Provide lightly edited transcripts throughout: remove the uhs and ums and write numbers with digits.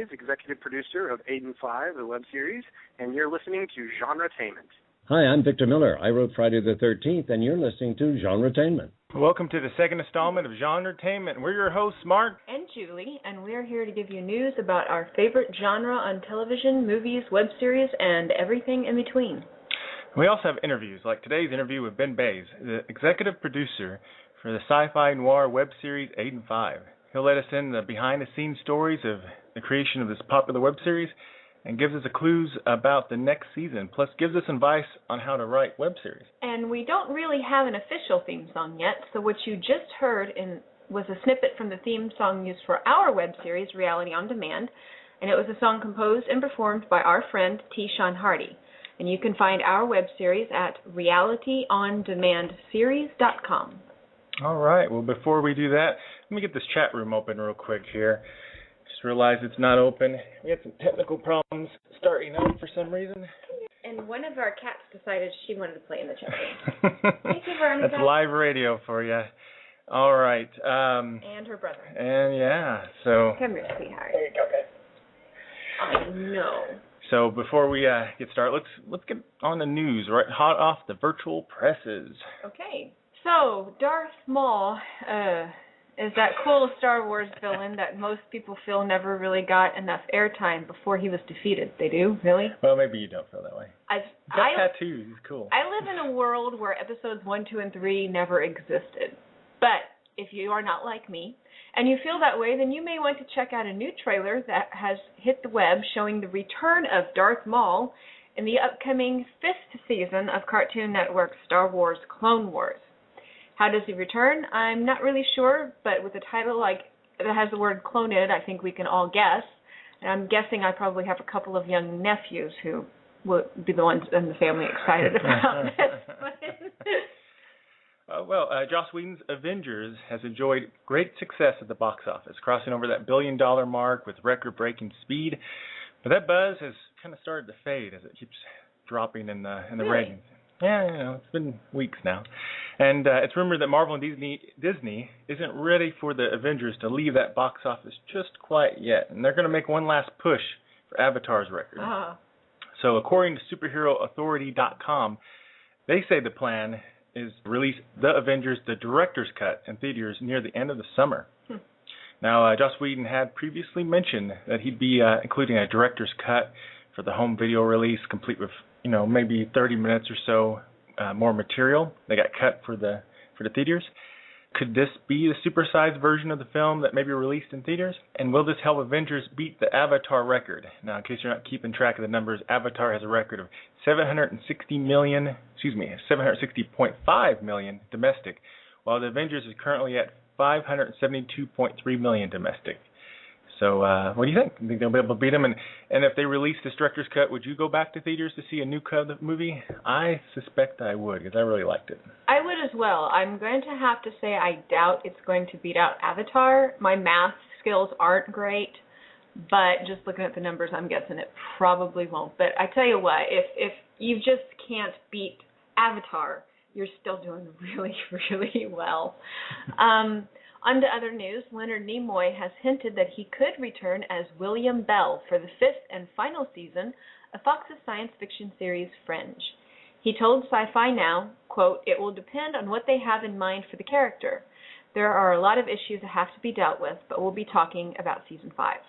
is executive producer of Aidan 5, the web series, and you're listening to Genretainment. Hi, I'm Victor Miller. I wrote Friday the 13th, and you're listening to Genretainment. Welcome to the second installment of Genretainment. We're your hosts, Mark and Julie, and we're here to give you news about our favorite genre on television, movies, web series, and everything in between. We also have interviews, like today's interview with Ben Bays, the executive producer for the sci-fi-noir web series Aidan 5. He'll let us in the behind-the-scenes stories of the creation of this popular web series and gives us clues about the next season, plus gives us advice on how to write web series. And we don't really have an official theme song yet, so what you just heard was a snippet from the theme song used for our web series, Reality on Demand, and it was a song composed and performed by our friend T. Sean Hardy. And you can find our web series at realityondemandseries.com. All right. Well, before we do that, let me get this chat room open real quick here. Just realized it's not open. We had some technical problems starting up for some reason. And one of our cats decided she wanted to play in the chat room. Thank you, Veronica. That's live radio for you. All right. And her brother. And yeah, so. Come here, sweetheart. There you go, guys. I know. So before we get started, let's get on the news, right? Hot off the virtual presses. Okay. So Darth Maul is that cool Star Wars villain that most people feel never really got enough airtime before he was defeated. They do? Really? Well, maybe you don't feel that way. Got tattoos. He's cool. I live in a world where episodes 1, 2, and 3 never existed. But if you are not like me, and you feel that way, then you may want to check out a new trailer that has hit the web showing the return of Darth Maul in the upcoming 5th season of Cartoon Network's Star Wars Clone Wars. How does he return? I'm not really sure, but with a title like that has the word clone in it, I think we can all guess. And I'm guessing I probably have a couple of young nephews who will be the ones in the family excited about this one. Joss Whedon's Avengers has enjoyed great success at the box office, crossing over that $1 billion mark with record-breaking speed. But that buzz has kind of started to fade as it keeps dropping in the ratings. Yeah, it's been weeks now. And it's rumored that Marvel and Disney isn't ready for the Avengers to leave that box office just quite yet. And they're going to make one last push for Avatar's record. So according to superheroauthority.com, they say the plan is to release The Avengers, the director's cut, in theaters near the end of the summer. Now, Joss Whedon had previously mentioned that he'd be including a director's cut for the home video release, complete with maybe 30 minutes or so more material that got cut for the theaters. Could this be the supersized version of the film that may be released in theaters? And will this help Avengers beat the Avatar record? Now, in case you're not keeping track of the numbers, Avatar has a record of 760.5 million domestic, while the Avengers is currently at 572.3 million domestic. So what do you think? You think they'll be able to beat them? And if they release this director's cut, would you go back to theaters to see a new cut of the movie? I suspect I would, because I really liked it. I would as well. I'm going to have to say I doubt it's going to beat out Avatar. My math skills aren't great, but just looking at the numbers, I'm guessing it probably won't. But I tell you what, if you just can't beat Avatar, you're still doing really, really well. On to other news, Leonard Nimoy has hinted that he could return as William Bell for the 5th and final season of Fox's science fiction series Fringe. He told Sci-Fi Now, quote, "It will depend on what they have in mind for the character. There are a lot of issues that have to be dealt with, but we'll be talking about season 5.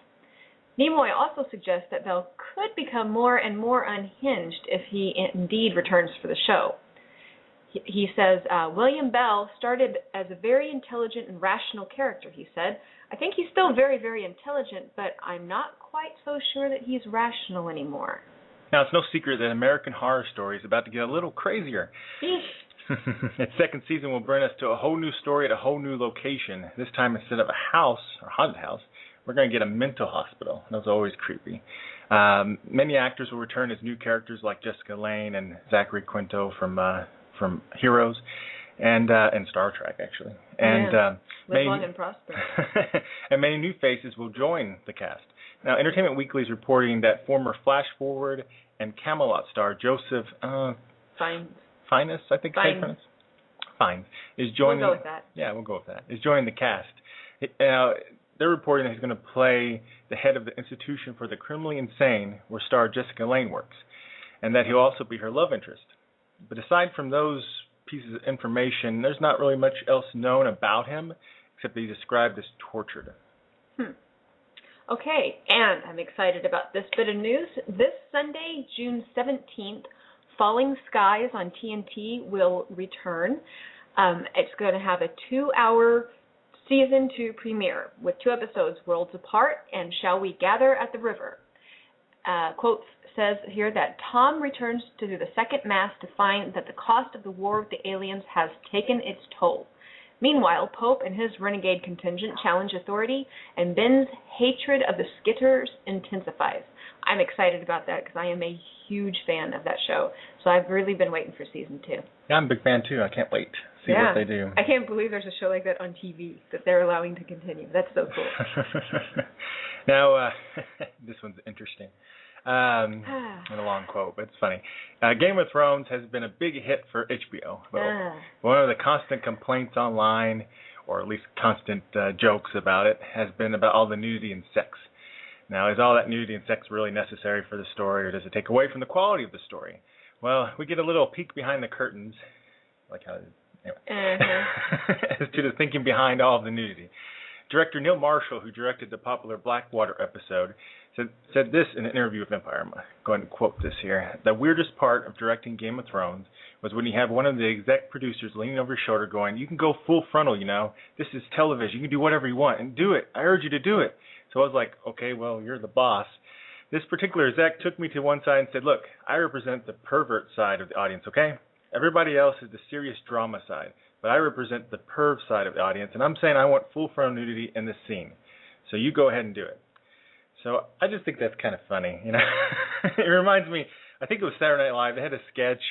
Nimoy also suggests that Bell could become more and more unhinged if he indeed returns for the show. He says, William Bell started as a very intelligent and rational character, he said. I think he's still very, very intelligent, but I'm not quite so sure that he's rational anymore. Now, it's no secret that American Horror Story is about to get a little crazier. Its second season will bring us to a whole new story at a whole new location. This time, instead of a house, or haunted house, we're going to get a mental hospital. That's always creepy. Many actors will return as new characters like Jessica Lange and Zachary Quinto from Heroes and Star Trek, actually. And live long and prosper. And many new faces will join the cast. Now, Entertainment Weekly is reporting that former Flash Forward and Camelot star Joseph Fiennes, I think Fiennes is joining. We'll go with that. Yeah, we'll go with that. Is joining the cast. Now, they're reporting that he's going to play the head of the Institution for the Criminally Insane, where star Jessica Lange works, and that he'll also be her love interest. But aside from those pieces of information, there's not really much else known about him, except that he's described as tortured. Okay, and I'm excited about this bit of news. This Sunday, June 17th, Falling Skies on TNT will return. It's going to have a 2-hour Season 2 premiere with 2 episodes, Worlds Apart and Shall We Gather at the River. Quote says here that Tom returns to do the second mass to find that the cost of the war with the aliens has taken its toll. Meanwhile, Pope and his renegade contingent challenge authority, and Ben's hatred of the Skitters intensifies. I'm excited about that because I am a huge fan of that show. So I've really been waiting for Season 2. Yeah, I'm a big fan too. I can't wait to see what they do. I can't believe there's a show like that on TV that they're allowing to continue. That's so cool. Now, this one's interesting. And a long quote, but it's funny. Game of Thrones has been a big hit for HBO. One of the constant complaints online, or at least constant jokes about it, has been about all the nudity and sex. Now, is all that nudity and sex really necessary for the story, or does it take away from the quality of the story? Well, we get a little peek behind the curtains, like how, anyway, as to the thinking behind all of the nudity. Director Neil Marshall, who directed the popular Blackwater episode, said this in an interview with Empire. I'm going to quote this here. The weirdest part of directing Game of Thrones was when you have one of the exec producers leaning over his shoulder going, "You can go full frontal, you know. This is television. You can do whatever you want. And do it. I urge you to do it." So I was like, okay, well, you're the boss. This particular exec took me to one side and said, "Look, I represent the pervert side of the audience, okay? Everybody else is the serious drama side. But I represent the perv side of the audience, and I'm saying I want full frontal nudity in this scene. So you go ahead and do it." So I just think that's kind of funny, you know. It reminds me, I think it was Saturday Night Live. They had a sketch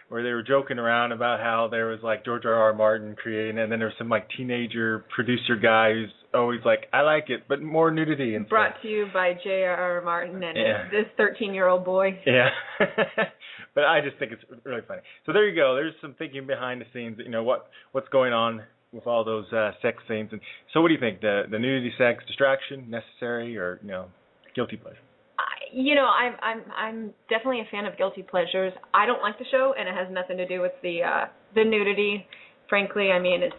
where they were joking around about how there was like George R.R. Martin creating, and then there was some like teenager producer guy who's always like, "I like it, but more nudity." And brought stuff. to you by J.R.R. Martin and this 13-year-old boy. Yeah. But I just think it's really funny. So there you go. There's some thinking behind the scenes, you know, what's going on with all those sex scenes. And so what do you think? The nudity, sex, distraction, necessary, or, you know, guilty pleasure? You know, I'm definitely a fan of guilty pleasures. I don't like the show, and it has nothing to do with the nudity. Frankly, I mean, it's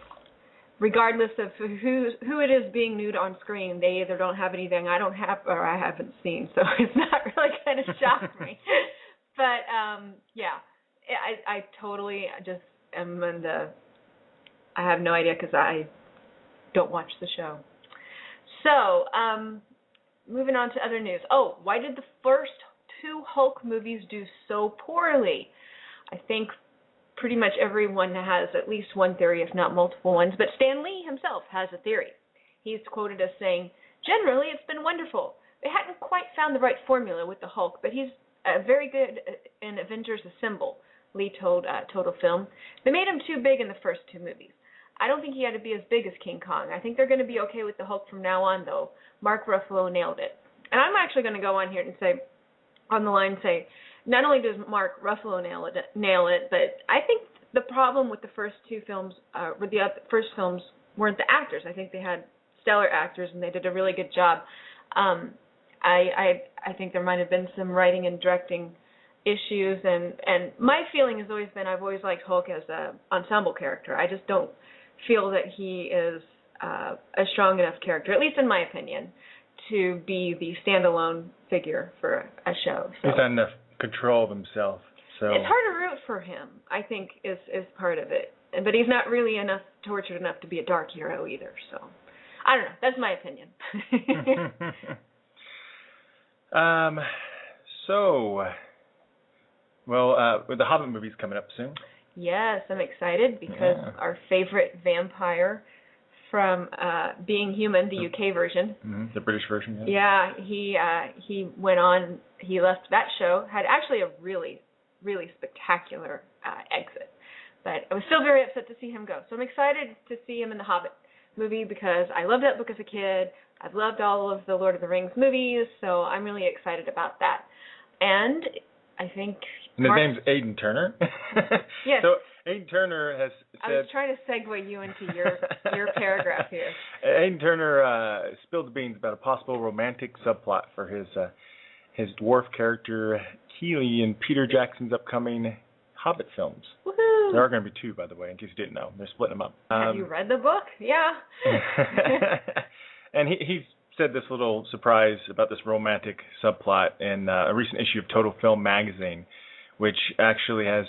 regardless of who it is being nude on screen, they either don't have anything I don't have or I haven't seen, so it's not really going to shock me. But yeah, I totally just am in the. I have no idea because I don't watch the show. So, moving on to other news. Oh, why did the first 2 Hulk movies do so poorly? I think pretty much everyone has at least one theory, if not multiple ones. But Stan Lee himself has a theory. He's quoted as saying, "Generally, it's been wonderful. They hadn't quite found the right formula with the Hulk, but he's very good in Avengers Assemble," Lee told Total Film. "They made him too big in the first 2 movies. I don't think he had to be as big as King Kong. I think they're going to be okay with the Hulk from now on, though. Mark Ruffalo nailed it." And I'm actually going to go on here and say, on the line, say, not only does Mark Ruffalo nail it, but I think the problem with the first 2 films, with the first films, weren't the actors. I think they had stellar actors, and they did a really good job. I think there might have been some writing and directing issues, and my feeling has always been I've always liked Hulk as an ensemble character. I just don't feel that he is a strong enough character, at least in my opinion, to be the standalone figure for a show. So he's not enough control of himself. So it's hard to root for him, I think, is part of it. But he's not really tortured enough to be a dark hero either. So I don't know. That's my opinion. With the Hobbit movies coming up soon. Yes, I'm excited because our favorite vampire from Being Human, the UK version. Mm-hmm. The British version. Yeah, he went on. He left that show. Had actually a really, really spectacular exit, but I was still very upset to see him go. So I'm excited to see him in the Hobbit movie because I loved that book as a kid. I've loved all of the Lord of the Rings movies, so I'm really excited about that. And I think... And his name's Aidan Turner. Yes. So Aidan Turner has said... I was trying to segue you into your paragraph here. Aidan Turner spilled the beans about a possible romantic subplot for his dwarf character Keeley in Peter Jackson's upcoming Hobbit films. Woohoo! There are going to be 2, by the way, in case you didn't know. They're splitting them up. Have you read the book? Yeah. And he said this little surprise about this romantic subplot in a recent issue of Total Film magazine, which actually has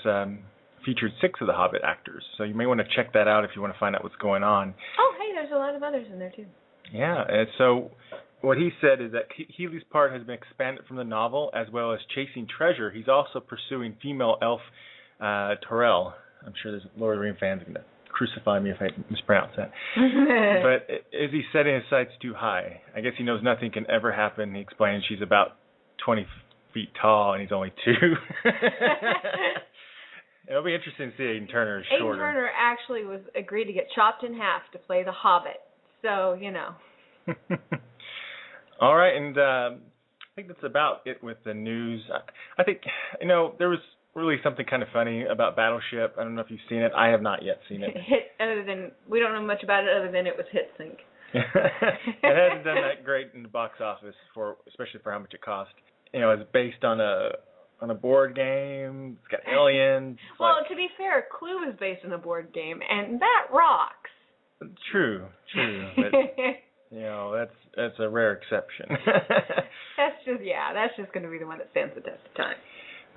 featured 6 of the Hobbit actors. So you may want to check that out if you want to find out what's going on. Oh, hey, there's a lot of others in there, too. Yeah, and so what he said is that Healy's part has been expanded from the novel, as well as chasing treasure. He's also pursuing female elf Torel. I'm sure there's Lord of the Rings fans going to crucify me if I mispronounce that. But is he setting his sights too high? I guess he knows nothing can ever happen. He explains she's about 20 feet tall and he's only 2. It'll be interesting to see Aidan Turner shorter. Aidan Turner actually agreed to get chopped in half to play the Hobbit. So, you know. All right, and I think that's about it with the news. I think, there was really something kind of funny about Battleship. I don't know if you've seen it. I have not yet seen it. We don't know much about it other than it was hit sync. It hasn't done that great in the box office, especially for how much it cost. It's based on a board game. It's got aliens. Well, to be fair, Clue is based on a board game, and that rocks. True. But, that's a rare exception. That's just going to be the one that stands the test of time.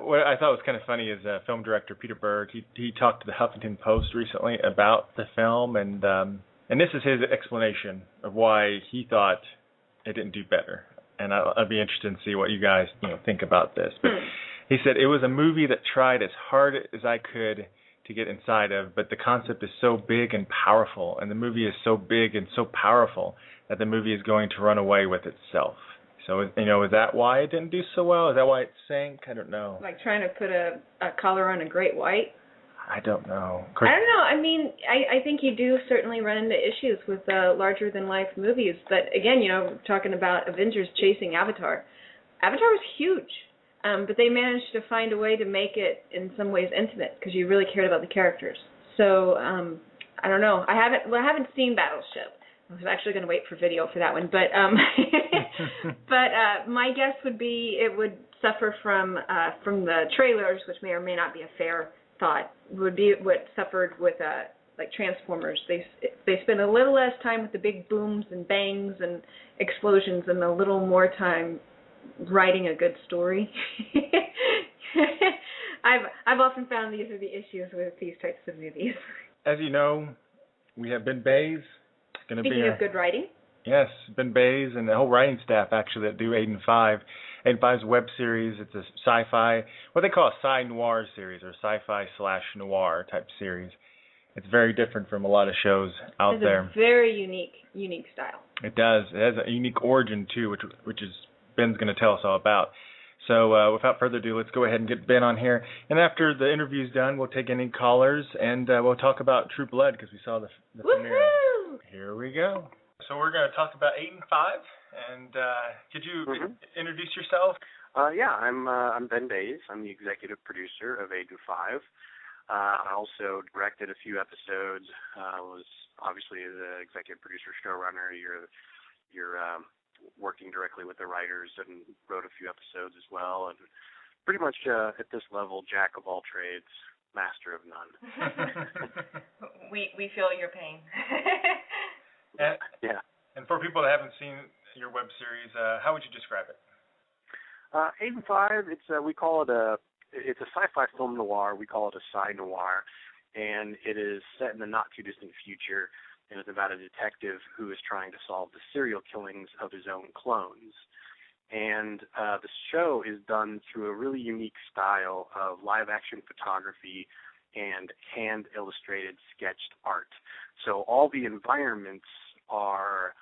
What I thought was kind of funny is film director Peter Berg. He talked to the Huffington Post recently about the film, and this is his explanation of why he thought it didn't do better. And I'd be interested to see what you guys think about this. But he said it was a movie that tried as hard as I could to get inside of, but the concept is so big and powerful, and the movie is so big and so powerful that the movie is going to run away with itself. So, is that why it didn't do so well? Is that why it sank? I don't know. Like trying to put a color on a great white? I don't know. I don't know. I mean, I think you do certainly run into issues with larger-than-life movies. But again, talking about Avengers chasing Avatar. Avatar was huge, but they managed to find a way to make it in some ways intimate because you really cared about the characters. So I don't know. I haven't seen Battleship. I was actually going to wait for video for that one, but but my guess would be it would suffer from the trailers, which may or may not be a fair thought. Would be what suffered with like Transformers. They spend a little less time with the big booms and bangs and explosions, and a little more time writing a good story. I've often found these are the issues with these types of movies. As you know, we have Ben Bays. Speaking of good writing? Yes, Ben Bays and the whole writing staff actually that do Aidan 5. Aidan 5's web series, it's a sci-fi, what they call a sci-noir series or sci-fi/noir type series. It's very different from a lot of shows out there. It's a very unique style. It does. It has a unique origin too, which is Ben's going to tell us all about. So without further ado, let's go ahead and get Ben on here. And after the interview's done, we'll take any callers and we'll talk about True Blood because we saw the premiere. Here we go. So we're going to talk about Aidan 5. And could you introduce yourself? Yeah, I'm Ben Bays. I'm the executive producer of Aidan 5. I also directed a few episodes. Was obviously the executive producer, showrunner. You're working directly with the writers and wrote a few episodes as well. And pretty much at this level, jack of all trades, master of none. We feel your pain. Yeah. And for people that haven't seen your web series, how would you describe it? Aidan 5, it's a sci-fi film noir. We call it a sci-noir, and it is set in the not-too-distant future, and it's about a detective who is trying to solve the serial killings of his own clones. And the show is done through a really unique style of live-action photography and hand-illustrated sketched art. So all the environments are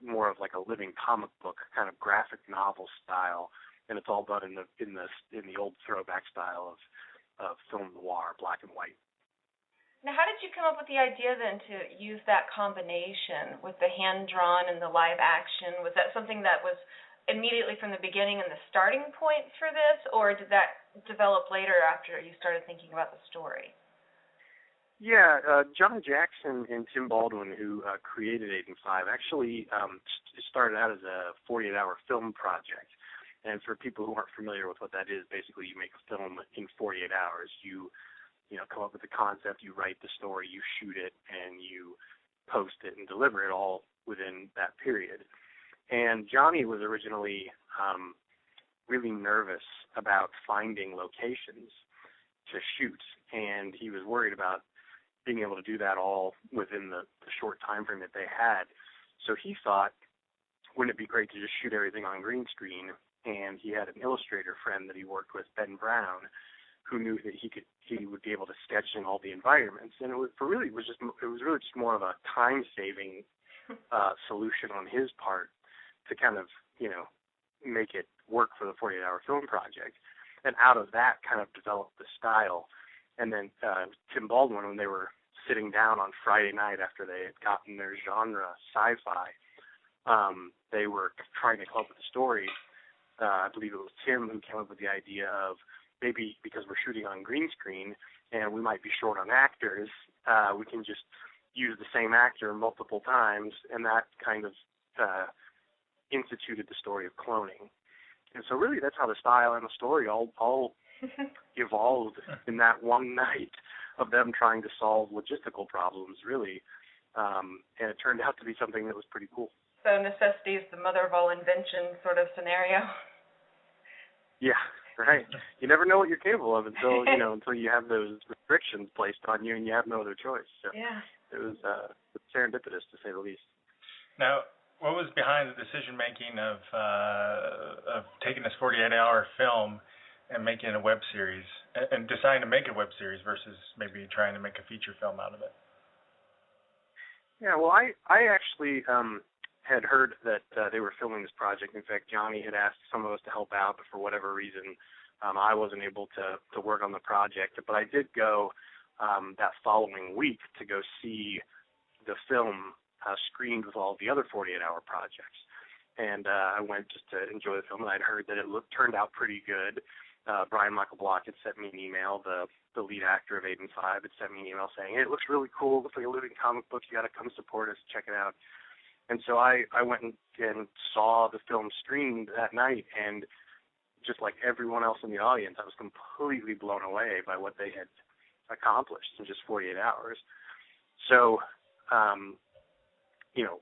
more of like a living comic book, kind of graphic novel style, and it's all done in the old throwback style of film noir, black and white. Now, how did you come up with the idea then to use that combination with the hand-drawn and the live action? Was that something that was immediately from the beginning and the starting point for this, or did that develop later after you started thinking about the story? Yeah, John Jackson and Tim Baldwin, who created Aidan 5, actually started out as a 48-hour film project. And for people who aren't familiar with what that is, basically you make a film in 48 hours. You come up with the concept, you write the story, you shoot it, and you post it and deliver it all within that period. And Johnny was originally really nervous about finding locations to shoot, and he was worried about being able to do that all within the short time frame that they had. So he thought, wouldn't it be great to just shoot everything on green screen? And he had an illustrator friend that he worked with, Ben Brown, who knew that he would be able to sketch in all the environments. And it was really just more of a time-saving solution on his part to kind of, make it work for the 48-hour film project. And out of that kind of developed the style. And then Tim Baldwin, when they were sitting down on Friday night after they had gotten their genre sci-fi, they were trying to come up with a story. I believe it was Tim who came up with the idea of maybe because we're shooting on green screen and we might be short on actors, we can just use the same actor multiple times, and that kind of instituted the story of cloning. And so really that's how the style and the story all evolved in that one night of them trying to solve logistical problems, really. And it turned out to be something that was pretty cool. So necessity is the mother of all invention sort of scenario. Yeah, right. You never know what you're capable of until you have those restrictions placed on you and you have no other choice. So yeah. It was serendipitous, to say the least. Now, what was behind the decision-making of taking this 48-hour film and making it a web series, and deciding to make a web series versus maybe trying to make a feature film out of it? Yeah, well, I actually had heard that they were filming this project. In fact, Johnny had asked some of us to help out, but for whatever reason, I wasn't able to work on the project. But I did go that following week to go see the film screened with all the other 48-hour projects. And I went just to enjoy the film, and I'd heard that it turned out pretty good. Brian Michael Block had sent me an email, the lead actor of Aidan 5 had sent me an email saying, hey, it looks really cool, it looks like a living comic book, you got to come support us, check it out. And so I went and saw the film screened that night, and just like everyone else in the audience, I was completely blown away by what they had accomplished in just 48 hours. So,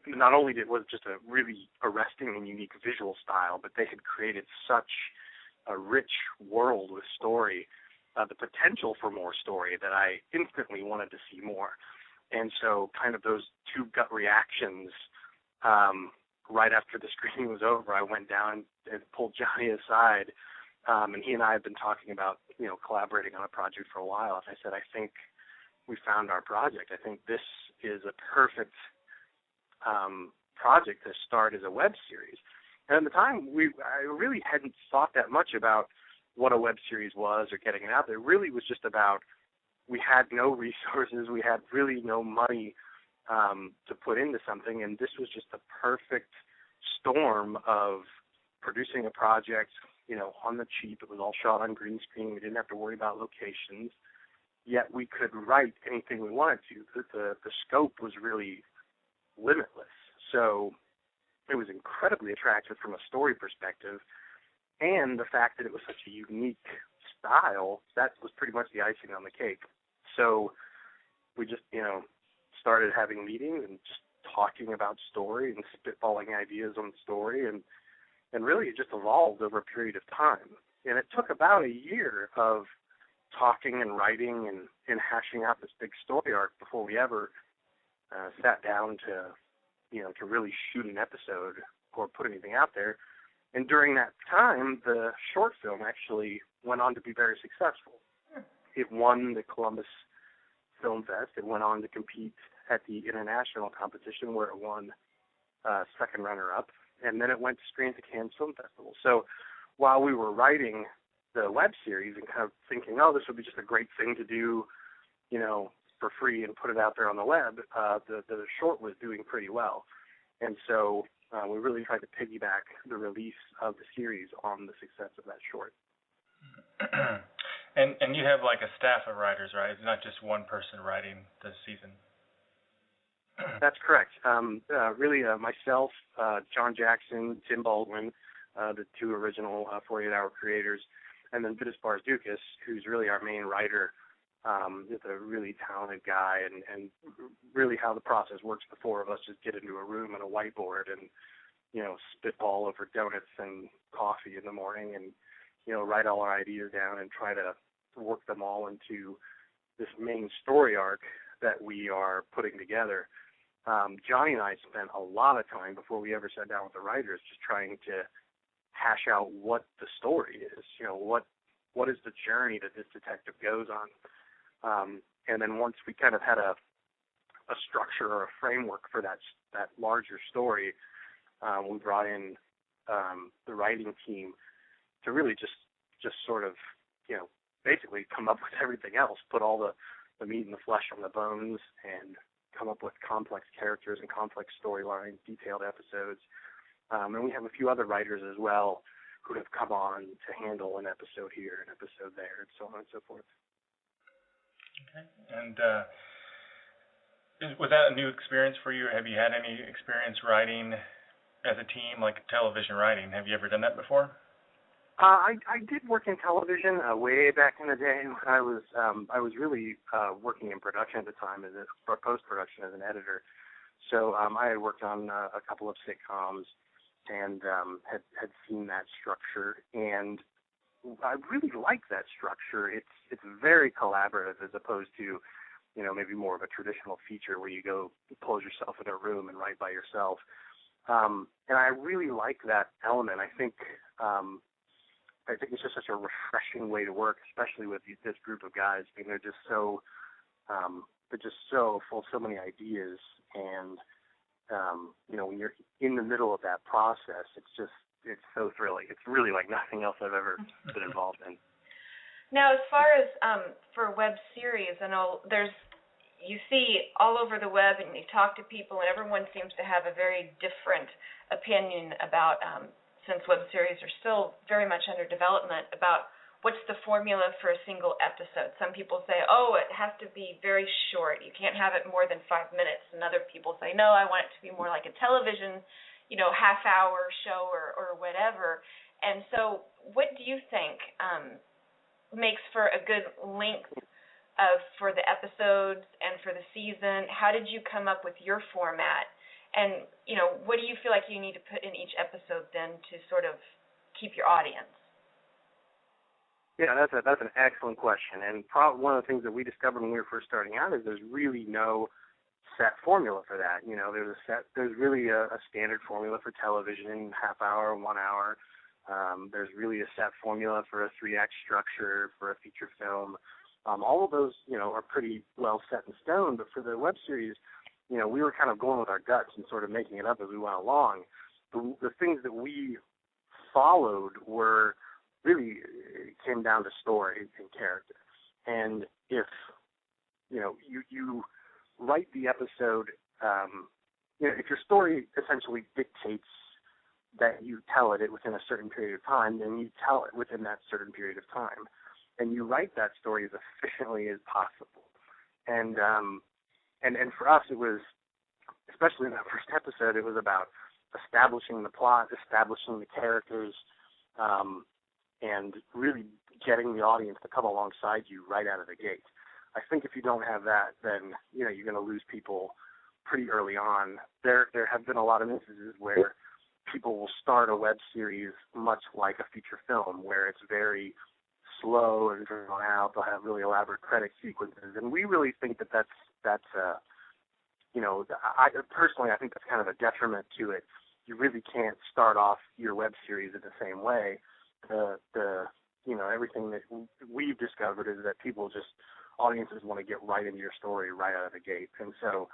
not only was it just a really arresting and unique visual style, but they had created such a rich world with story, the potential for more story, that I instantly wanted to see more. And so kind of those two gut reactions, right after the screening was over, I went down and pulled Johnny aside, and he and I have been talking about, collaborating on a project for a while. And I said, I think we found our project. I think this is a perfect project to start as a web series. And at the time, I really hadn't thought that much about what a web series was or getting it out there. It really was just about, we had no resources, we had really no money to put into something, and this was just the perfect storm of producing a project, on the cheap. It was all shot on green screen. We didn't have to worry about locations, yet we could write anything we wanted to. The scope was really limitless. So it was incredibly attractive from a story perspective, and the fact that it was such a unique style, that was pretty much the icing on the cake. So we just, started having meetings and just talking about story and spitballing ideas on story, and really it just evolved over a period of time. And it took about a year of talking and writing and hashing out this big story arc before we ever sat down to really shoot an episode or put anything out there. And during that time, the short film actually went on to be very successful. It won the Columbus Film Fest. It went on to compete at the international competition, where it won second runner-up. And then it went to screen at the Cannes Film Festival. So while we were writing the web series and kind of thinking, this would be just a great thing to do, for free and put it out there on the web, the short was doing pretty well. And so we really tried to piggyback the release of the series on the success of that short. And you have like a staff of writers, right? It's not just one person writing the season. That's correct. Really, myself, John Jackson, Tim Baldwin, the two original 48-hour creators, and then Vidas Barzdoukas, who's really our main writer. Is a really talented guy, and really how the process works. The four of us just get into a room and a whiteboard and, spitball over donuts and coffee in the morning and, write all our ideas down and try to work them all into this main story arc that we are putting together. Johnny and I spent a lot of time before we ever sat down with the writers just trying to hash out what the story is, what is the journey that this detective goes on. And then once we kind of had a structure or a framework for that larger story, we brought in the writing team to really just sort of, basically come up with everything else, put all the meat and the flesh on the bones, and come up with complex characters and complex storylines, detailed episodes. And we have a few other writers as well who have come on to handle an episode here, an episode there, and so on and so forth. Okay. And was that a new experience for you? Have you had any experience writing as a team, like television writing? Have you ever done that before? I did work in television way back in the day. I was really working in production at the time, or post-production as an editor. So I had worked on a couple of sitcoms and had seen that structure, and I really like that structure. It's very collaborative as opposed to, maybe more of a traditional feature where you go close yourself in a room and write by yourself. And I really like that element. I think it's just such a refreshing way to work, especially with this group of guys. I mean, they're just so full of so many ideas, and when you're in the middle of that process, it's so thrilling. It's really like nothing else I've ever been involved in. Now, as far as for web series, I know you see all over the web, and you talk to people, and everyone seems to have a very different opinion about, since web series are still very much under development, about what's the formula for a single episode. Some people say, it has to be very short. You can't have it more than 5 minutes. And other people say, no, I want it to be more like a television, half-hour show or whatever. And so what do you think makes for a good length for the episodes and for the season? How did you come up with your format? And, what do you feel like you need to put in each episode then to sort of keep your audience? Yeah, that's an excellent question. And one of the things that we discovered when we were first starting out is there's really no set formula for that. There's really a standard formula for television, half hour, 1 hour. There's really a set formula for a 3-act structure for a feature film. All of those, are pretty well set in stone. But for the web series, we were kind of going with our guts and sort of making it up as we went along. The things that we followed were really, it came down to story and character. And if, you write the episode, if your story essentially dictates that you tell it within a certain period of time, then you tell it within that certain period of time. And you write that story as efficiently as possible. And for us, it was, especially in that first episode, it was about establishing the plot, establishing the characters, and really getting the audience to come alongside you right out of the gate. I think if you don't have that, then you're going to lose people pretty early on. There have been a lot of instances where people will start a web series much like a feature film, where it's very slow and drawn out. They'll have really elaborate credit sequences, and we really think that's I think that's kind of a detriment to it. You really can't start off your web series in the same way. Everything that we've discovered is that audiences want to get right into your story right out of the gate. And so,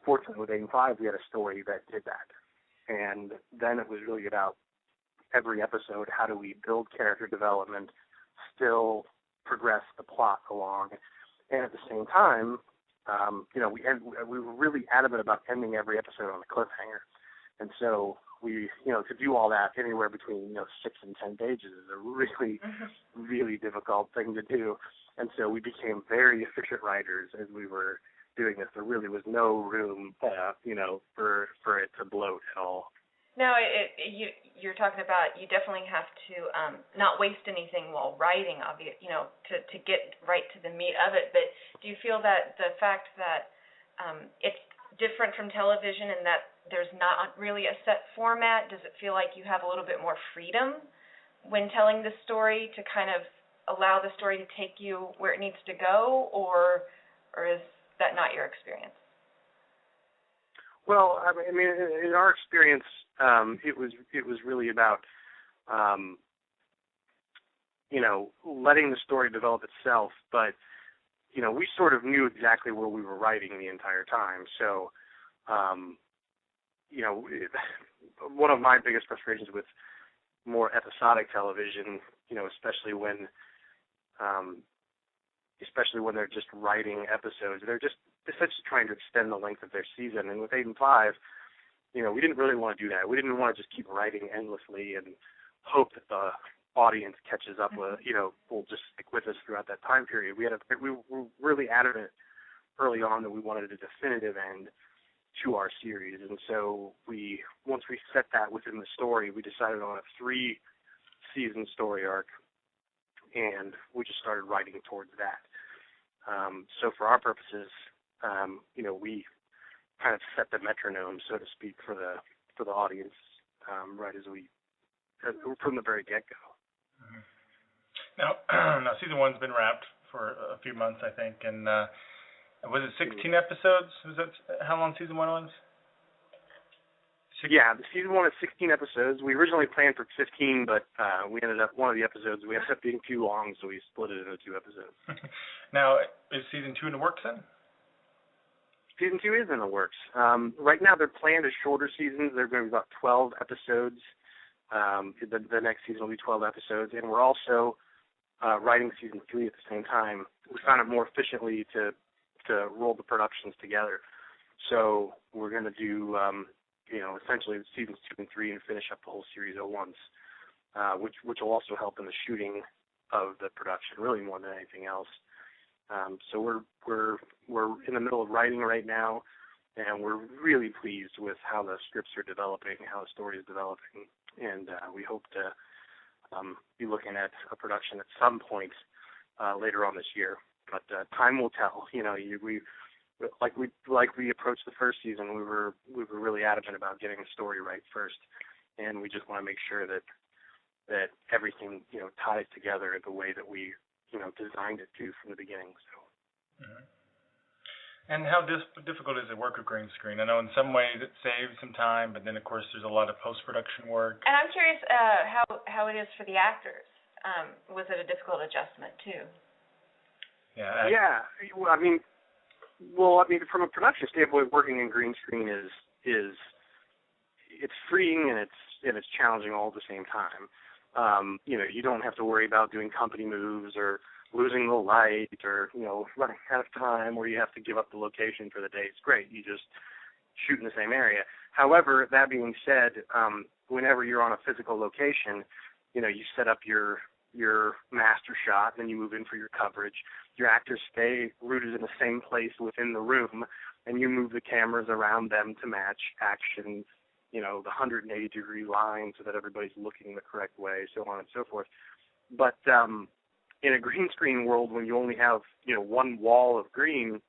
fortunately with Aidan 5, we had a story that did that. And then it was really about every episode, how do we build character development, still progress the plot along, and at the same time, we were really adamant about ending every episode on a cliffhanger. And so we, to do all that anywhere between, 6 and 10 pages is a really, really difficult thing to do. And so we became very efficient writers as we were doing this. There really was no room, for it to bloat at all. No, you're talking about you definitely have to not waste anything while writing, to get right to the meat of it. But do you feel that the fact that it's different from television and that there's not really a set format, does it feel like you have a little bit more freedom when telling the story to kind of allow the story to take you where it needs to go, or is that not your experience? Well, I mean, in our experience, it was really about, letting the story develop itself. But, we sort of knew exactly where we were writing the entire time. So, one of my biggest frustrations with more episodic television, especially when they're just writing episodes, they're just essentially trying to extend the length of their season. And with Aidan 5, we didn't really want to do that. We didn't want to just keep writing endlessly and hope that the audience catches up with, will just stick with us throughout that time period. We were really adamant early on that we wanted a definitive end to our series. And so once we set that within the story, we decided on a 3-season story arc, and we just started writing towards that. So for our purposes, we kind of set the metronome, so to speak, for the audience, right from the very get-go. Mm-hmm. Now season 1's been wrapped for a few months, I think, and was it 16 episodes? Was that how long season 1 was? Yeah, the season 1 is 16 episodes. We originally planned for 15, but we ended up being too long, so we split it into 2 episodes. Now, is season 2 in the works then? Season 2 is in the works. Right now, they're planned as shorter seasons. They're going to be about 12 episodes. The next season will be 12 episodes, and we're also writing season 3 at the same time. We found it more efficiently to roll the productions together. So we're going to do, essentially seasons 2 and 3 and finish up the whole series at once, which will also help in the shooting of the production, really more than anything else. So we're in the middle of writing right now, and we're really pleased with how the scripts are developing, how the story is developing, and we hope to be looking at a production at some point later on this year. But time will tell. We approached the first season, we were really adamant about getting the story right first, and we just want to make sure that everything ties together the way that we designed it to from the beginning. So. Mm-hmm. And how difficult is it work with green screen? I know in some ways it saves some time, but then of course there's a lot of post-production work. And I'm curious how it is for the actors. Was it a difficult adjustment too? Yeah. Yeah. I mean, from a production standpoint, working in green screen is it's freeing and it's challenging all at the same time. You don't have to worry about doing company moves or losing the light or, running out of time where you have to give up the location for the day. It's great. You just shoot in the same area. However, that being said, whenever you're on a physical location, you set up your master shot, and then you move in for your coverage. Your actors stay rooted in the same place within the room, and you move the cameras around them to match action, the 180-degree line so that everybody's looking the correct way, so on and so forth. But in a green screen world, when you only have, one wall of green,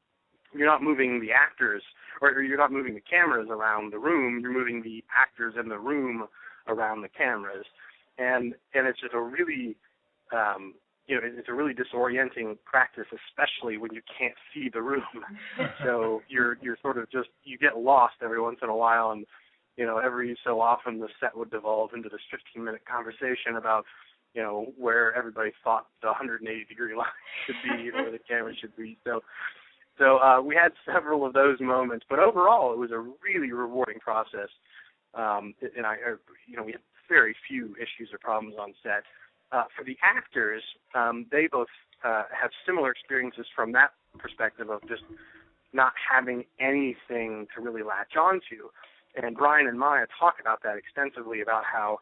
you're not moving the actors, or you're not moving the cameras around the room, you're moving the actors in the room around the cameras. And it's just a really, it's a really disorienting practice, especially when you can't see the room. So you're sort of you get lost every once in a while, and every so often the set would devolve into this 15-minute conversation about, where everybody thought the 180-degree line should be, where the camera should be. So we had several of those moments, but overall it was a really rewarding process. And we had very few issues or problems on set. For the actors, they both have similar experiences from that perspective of just not having anything to really latch on to. And Brian and Maya talk about that extensively, about how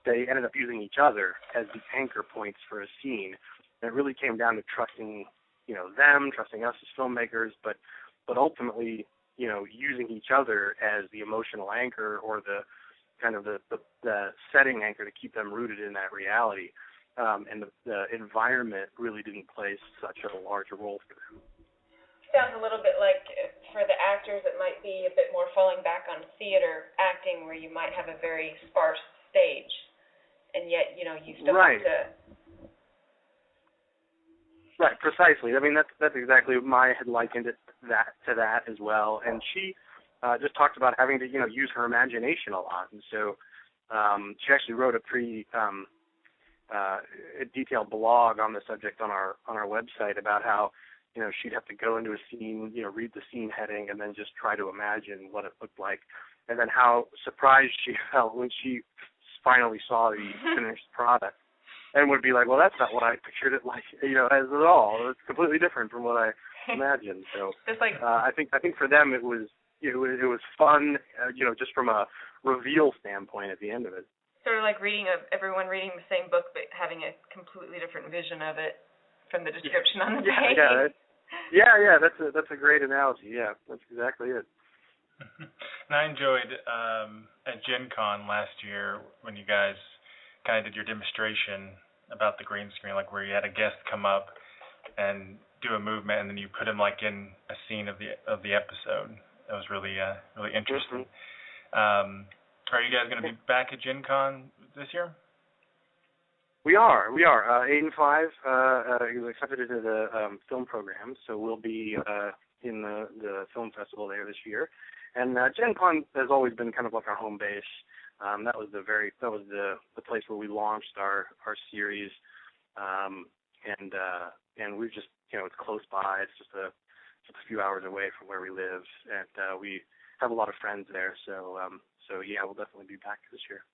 they ended up using each other as the anchor points for a scene. And it really came down to trusting, them, trusting us as filmmakers, but ultimately, using each other as the emotional anchor, or the kind of the setting anchor to keep them rooted in that reality. And the environment really didn't play such a large role for them. Sounds a little bit like, for the actors, it might be a bit more falling back on theater acting, where you might have a very sparse stage, and yet, you still have to... Right, precisely. I mean, that's exactly what Maya had likened it to that as well. And she just talked about having to, use her imagination a lot. And so she actually wrote a pretty detailed blog on the subject on our website about how, she'd have to go into a scene, read the scene heading, and then just try to imagine what it looked like. And then how surprised she felt when she finally saw the finished product. And would be like, well, that's not what I pictured it like, as at all. It's completely different from what I imagined. So I think for them it was fun, just from a reveal standpoint at the end of it. Sort of like everyone reading the same book, but having a completely different vision of it from the description on the page. Yeah. That's a great analogy. Yeah, that's exactly it. And I enjoyed at Gen Con last year when you guys kind of did your demonstration about the green screen, like where you had a guest come up and do a movement, and then you put him like in a scene of the episode. That was really interesting. Mm-hmm. Are you guys going to be back at Gen Con this year? We are. Aidan 5 is accepted into the film program, so we'll be in the film festival there this year. And Gen Con has always been kind of like our home base. That was the place where we launched our series, and we've just, it's close by. It's just a few hours away from where we live, and we have a lot of friends there. So yeah, we'll definitely be back this year.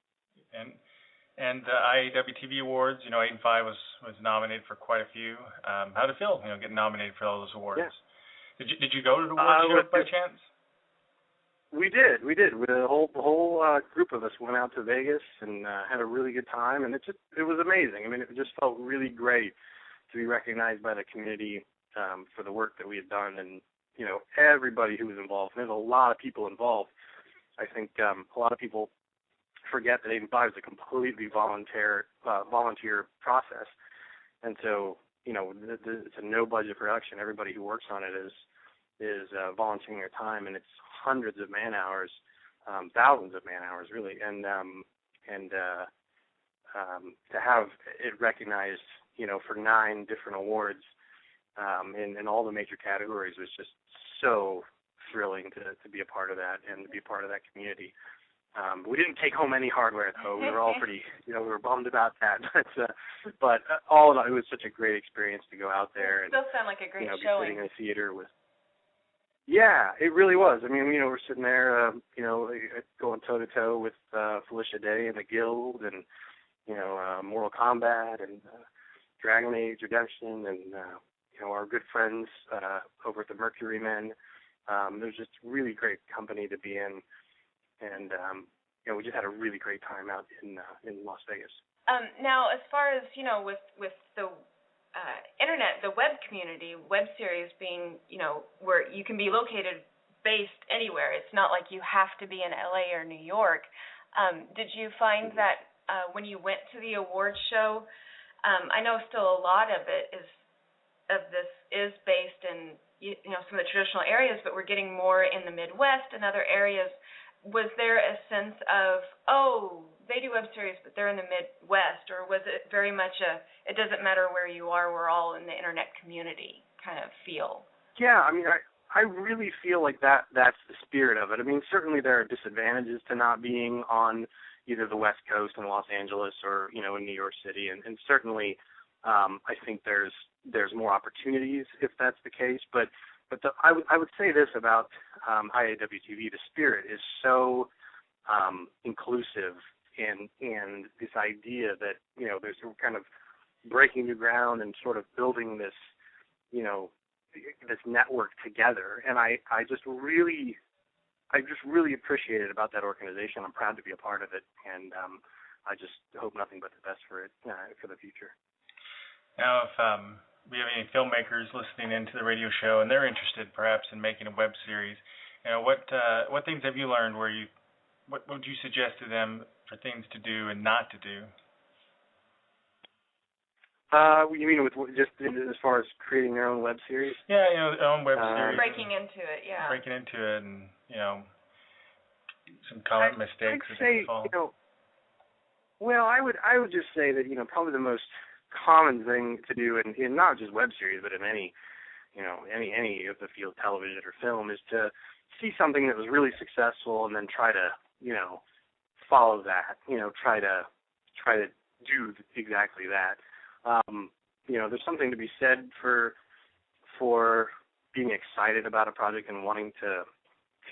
And the IAW TV Awards, Aidan 5 was nominated for quite a few. How did it feel, getting nominated for all those awards? Yeah. Did you go to the award show by chance? We did. The whole group of us went out to Vegas and had a really good time, and it was amazing. I mean, it just felt really great to be recognized by the community for the work that we had done, and everybody who was involved. And there's a lot of people involved. I think a lot of people forget that Aidan 5 is a completely volunteer process, and so it's a no budget production. Everybody who works on it is volunteering their time, and it's hundreds of man hours, thousands of man hours, really, and to have it recognized, for 9 different awards in all the major categories was just so thrilling to be a part of that and to be a part of that community. We didn't take home any hardware, though. We were all pretty, we were bummed about that. But all in all, it was such a great experience to go out there and still sound like a great be showing. sitting in a theater with. Yeah, it really was. I mean, we're sitting there, going toe to toe with Felicia Day and the Guild, and Mortal Kombat and Dragon Age Redemption, and our good friends over at the Mercury Men. It was just really great company to be in, and we just had a really great time out in Las Vegas. Now, as far as with the internet, the web community, web series being, where you can be located based anywhere. It's not like you have to be in LA or New York. Did you find that when you went to the awards show, I know still a lot of this is based in, some of the traditional areas, but we're getting more in the Midwest and other areas. Was there a sense of, they do web series, but they're in the Midwest, or was it very much it doesn't matter where you are, we're all in the internet community kind of feel? Yeah, I mean, I really feel like that's the spirit of it. I mean, certainly there are disadvantages to not being on either the West Coast in Los Angeles or, in New York City, and certainly I think there's more opportunities if that's the case, but I would say this about IAW TV, the spirit is so inclusive, and this idea that, there's kind of breaking new ground and sort of building this, this network together. And I just really I just really appreciate it about that organization. I'm proud to be a part of it, and I just hope nothing but the best for it for the future. Now, if we have any filmmakers listening into the radio show and they're interested perhaps in making a web series, what things have you learned what would you suggest to them for things to do and not to do? You mean with just as far as creating their own web series? Yeah, their own web series. Breaking into it, yeah. Breaking into it, and some common mistakes that they follow. Well, I would just say that probably the most common thing to do in not just web series, but in any of the field, television or film, is to see something that was really successful and then try to follow that. Try to do exactly that. There's something to be said for being excited about a project and wanting to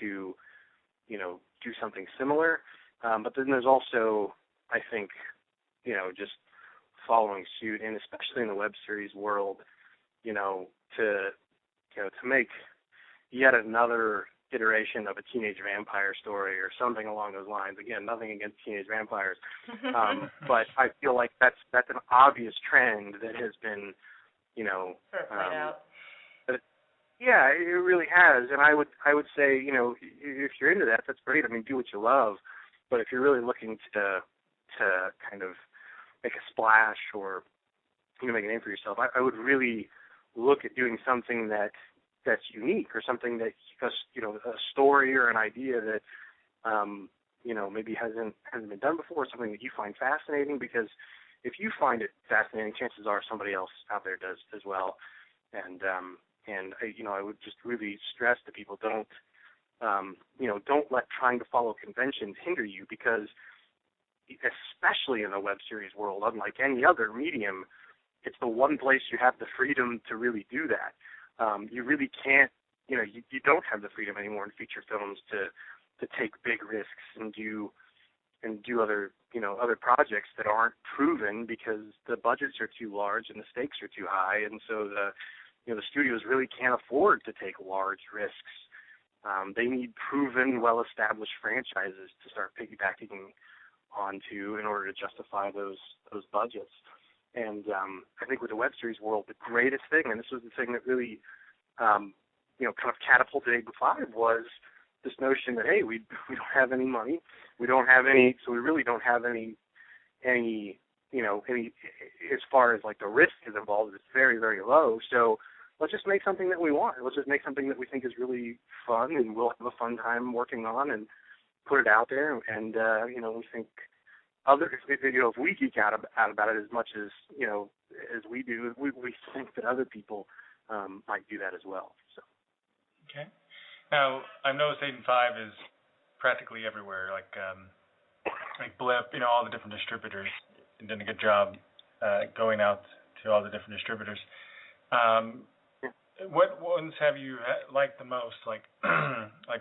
do something similar. But then there's also, I think, just following suit, and especially in the web series world, to make yet another iteration of a teenage vampire story or something along those lines. Again, nothing against teenage vampires, but I feel like that's an obvious trend that has been, played out. Yeah, it really has, and I would say, if you're into that, that's great. I mean, do what you love, but if you're really looking to kind of make a splash or make a name for yourself, I would really look at doing something that's unique, or something that a story or an idea that maybe hasn't been done before, something that you find fascinating. Because if you find it fascinating, chances are somebody else out there does as well. And I would just really stress to people, don't let trying to follow conventions hinder you, because especially in the web series world, unlike any other medium, it's the one place you have the freedom to really do that. You really can't, you don't have the freedom anymore in feature films to take big risks and do other projects that aren't proven, because the budgets are too large and the stakes are too high, and so the studios really can't afford to take large risks. They need proven, well-established franchises to start piggybacking onto in order to justify those budgets. And I think with the web series world, the greatest thing, and this was the thing that really, kind of catapulted Aidan 5, was this notion that, hey, we don't have any money, so we really don't have any, as far as like the risk is involved, it's very, very low. So let's just make something that we want. Let's just make something that we think is really fun, and we'll have a fun time working on, and put it out there. And we think if we geek out about it as much as as we do, we think that other people might do that as well. So. Okay. Now, I've noticed Aidan 5 is practically everywhere, like Blip, all the different distributors. You've done a good job going out to all the different distributors. What ones have you liked the most? Like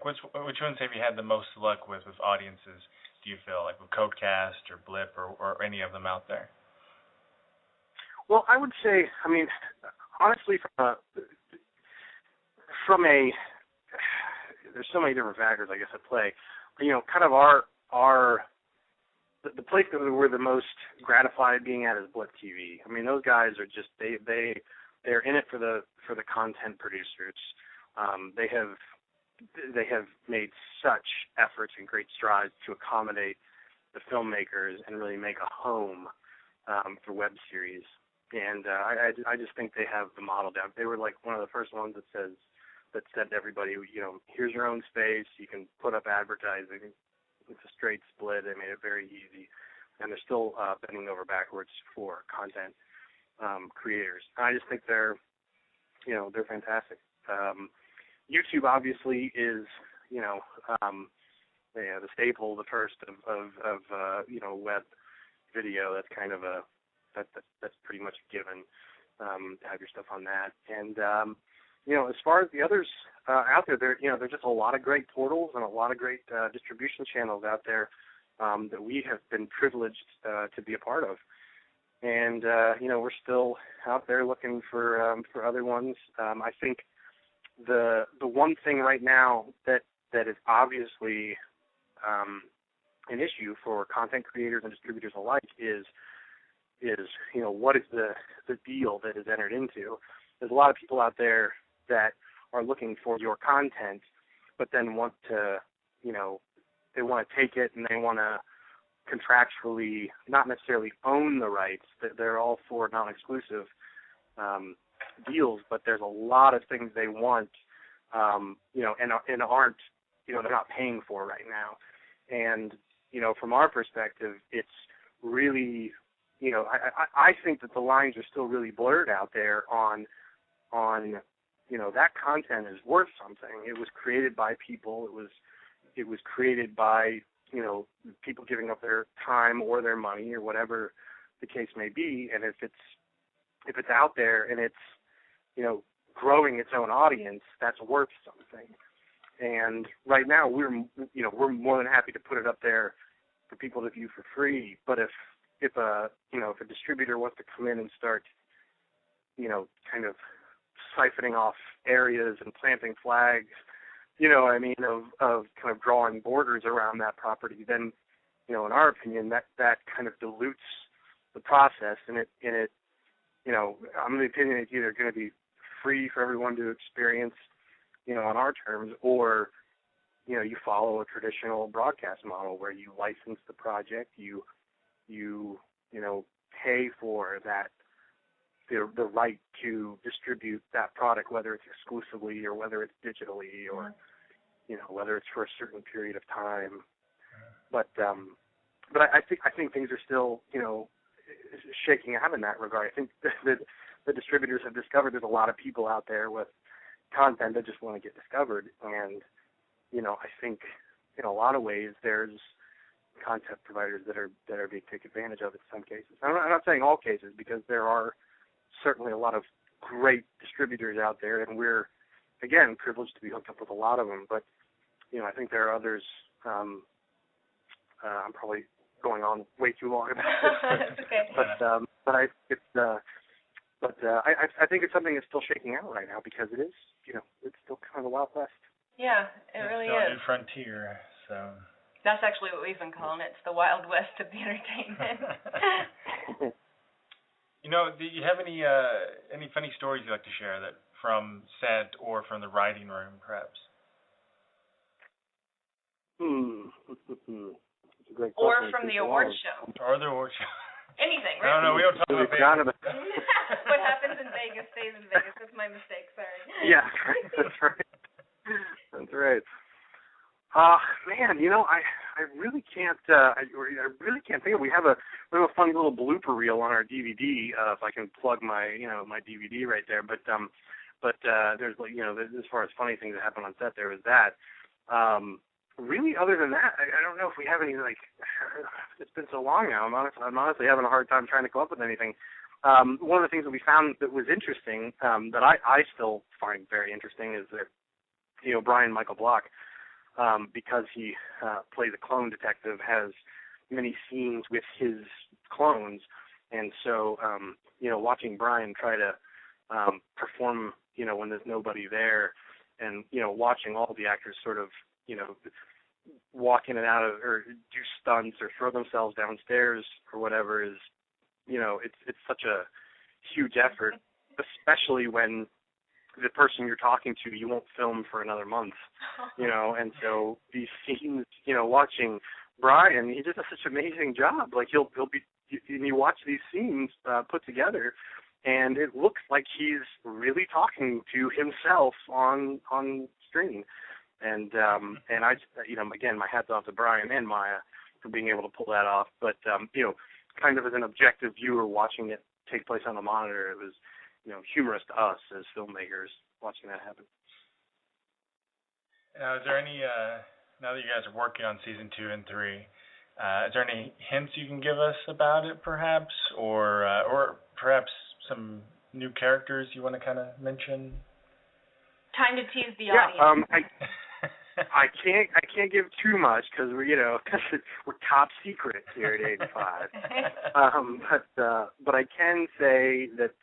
which ones have you had the most luck with audiences, do you feel, like with Codecast or Blip or any of them out there? Well, I would say, honestly, there's so many different factors, I guess, at play. Kind of the place that we were the most gratified being at is Blip TV. Those guys are just they're in it for the content producers. They have made such efforts and great strides to accommodate the filmmakers and really make a home for web series. And I just think they have the model down. They were like one of the first ones that said to everybody, here's your own space. You can put up advertising. It's a straight split. They made it very easy, and they're still bending over backwards for content creators. I just think they're fantastic. YouTube obviously is the staple, the first of web video. That's kind of that's pretty much a given to have your stuff on that. And as far as the others out there, there's just a lot of great portals and a lot of great distribution channels out there that we have been privileged to be a part of. And we're still out there looking for other ones. I think the one thing right now that that is obviously an issue for content creators and distributors alike is what is the deal that is entered into. There's a lot of people out there that are looking for your content, but then want to, they want to take it and they want to contractually not necessarily own the rights. They're all for non-exclusive deals, but there's a lot of things they want, and aren't, they're not paying for right now. And, from our perspective, it's really, I think that the lines are still really blurred out there on that content is worth something. It was created by people. It was created by, people giving up their time or their money or whatever the case may be. And if it's out there and it's, growing its own audience, that's worth something. And right now we're more than happy to put it up there for people to view for free. But if a distributor wants to come in and start, kind of siphoning off areas and planting flags, of kind of drawing borders around that property, then, in our opinion, that kind of dilutes the process. And I'm of the opinion it's either going to be free for everyone to experience, on our terms, or, you follow a traditional broadcast model where you license the project, you pay for that, the right to distribute that product, whether it's exclusively or whether it's digitally or, whether it's for a certain period of time. But I think things are still, shaking out in that regard. I think the distributors have discovered there's a lot of people out there with content that just want to get discovered, and I think in a lot of ways there's content providers that are being taken advantage of in some cases. I'm not saying all cases, because there are certainly a lot of great distributors out there, and we're again privileged to be hooked up with a lot of them. But I think there are others. I'm probably going on way too long about this, okay. I think it's something that's still shaking out right now, because it is, it's still kind of the Wild West. Yeah, it really is. New frontier. So that's actually what we've been calling it. It's the Wild West of the entertainment. Do you have any funny stories you'd like to share that from set or from the writing room, perhaps? That's a great question. Or from the award show. Or the award show. Anything, right? No, we don't talk about Vegas. What happens in Vegas stays in Vegas. That's my mistake. Sorry. Yeah, that's right. That's right. Man, I really can't. I really can't think of. We have a funny little blooper reel on our DVD. If I can plug my my DVD right there. But there's as far as funny things that happen on set, there was that. Really, other than that, I don't know if we have any, it's been so long now. I'm honestly having a hard time trying to come up with anything. One of the things that we found that was interesting, that I still find very interesting, is that, Brian Michael Block, because he plays a clone detective, has many scenes with his clones. And so, watching Brian try to perform, when there's nobody there, and, watching all the actors sort of, walk in and out of, or do stunts or throw themselves downstairs or whatever is, it's such a huge effort, especially when the person you're talking to, you won't film for another month, and so these scenes, watching Brian, he just does such an amazing job. He'll be, you watch these scenes put together, and it looks like he's really talking to himself on screen. And I, again, my hat's off to Brian and Maya for being able to pull that off. But, kind of as an objective viewer watching it take place on the monitor, it was, humorous to us as filmmakers watching that happen. Is there any, now that you guys are working on season 2 and 3, is there any hints you can give us about it, perhaps, or perhaps some new characters you want to kind of mention? Time to tease the audience. I can't give too much because we're top secret here at 85. But I can say that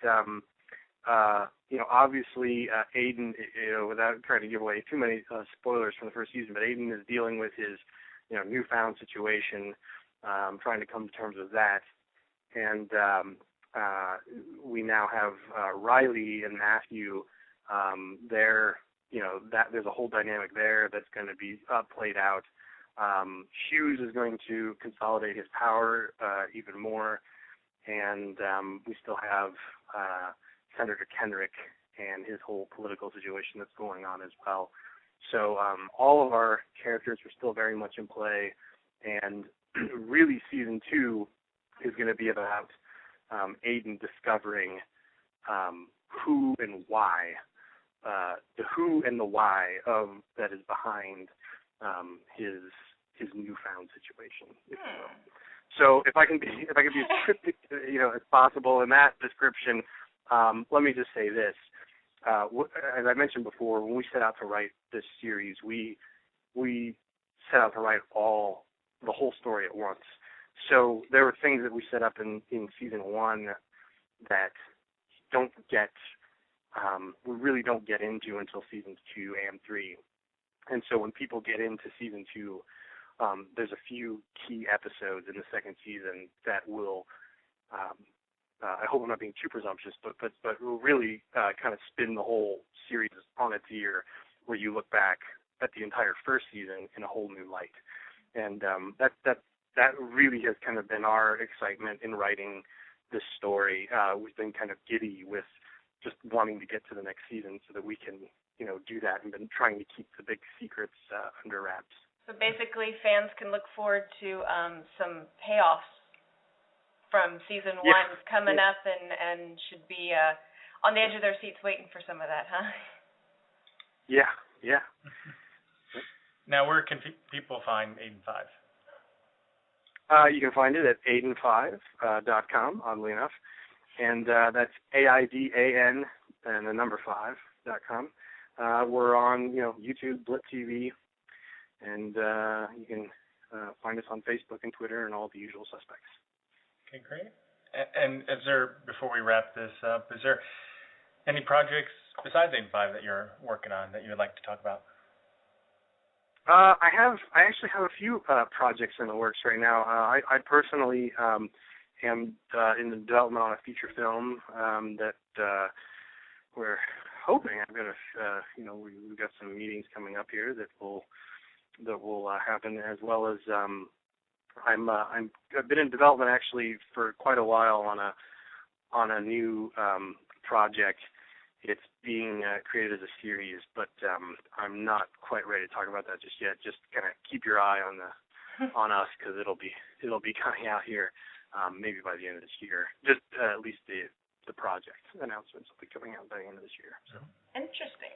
obviously, Aidan, without trying to give away too many spoilers from the first season, but Aidan is dealing with his, newfound situation, trying to come to terms with that. And we now have Riley and Matthew. There's a whole dynamic there that's going to be played out. Hughes is going to consolidate his power even more, and we still have Senator Kendrick and his whole political situation that's going on as well. So all of our characters are still very much in play, and really season 2 is going to be about Aidan discovering who and why, the who and the why that is behind his newfound situation, if you will. So if I can be as cryptic, as possible in that description, let me just say this: as I mentioned before, when we set out to write this series, we set out to write the whole story at once. So there were things that we set up in season 1 that we really don't get into until seasons 2 and 3. And so when people get into season 2, there's a few key episodes in the second season that will, I hope I'm not being too presumptuous, but will really kind of spin the whole series on its ear, where you look back at the entire first season in a whole new light. And that really has kind of been our excitement in writing this story. We've been kind of giddy with just wanting to get to the next season so that we can, do that, and been trying to keep the big secrets under wraps. So basically, fans can look forward to some payoffs from season 1 coming up, and should be on the edge of their seats waiting for some of that, huh? Yeah. Now, where can people find Aidan 5? You can find it at aidan5.com, oddly enough, and that's AIDAN and the number 5.com. We're on, YouTube, Blip TV, and you can find us on Facebook and Twitter and all the usual suspects. Okay, great. And before we wrap this up, is there any projects besides Aidan 5 that you're working on that you would like to talk about? I actually have a few projects in the works right now. I personally am in the development on a feature film that we're hoping. I'm gonna, we've got some meetings coming up here that will happen, as well as I've been in development actually for quite a while on a new project. It's being created as a series, but I'm not quite ready to talk about that just yet. Just kind of keep your eye on us, because it'll be coming out here maybe by the end of this year. Just at least the project announcements will be coming out by the end of this year. So Interesting.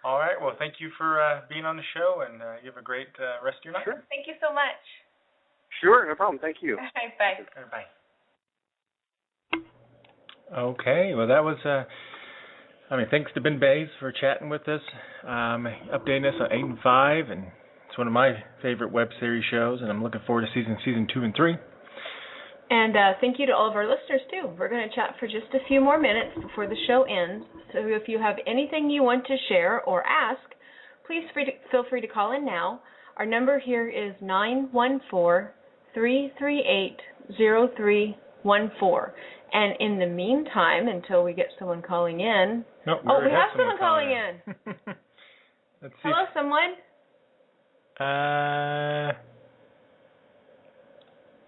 All right. Well, thank you for being on the show, and you have a great rest of your night. Sure. Thank you so much. Sure, no problem. Thank you. Bye. Bye. Okay. Well, that was. Thanks to Ben Bays for chatting with us, updating us on Aidan 5, and it's one of my favorite web series shows, and I'm looking forward to season 2 and 3. And thank you to all of our listeners, too. We're going to chat for just a few more minutes before the show ends. So if you have anything you want to share or ask, please feel free to call in now. Our number here is 914-338-0314. And in the meantime, until we get someone calling in... Nope, we have someone calling in. Let's see. Hello, someone?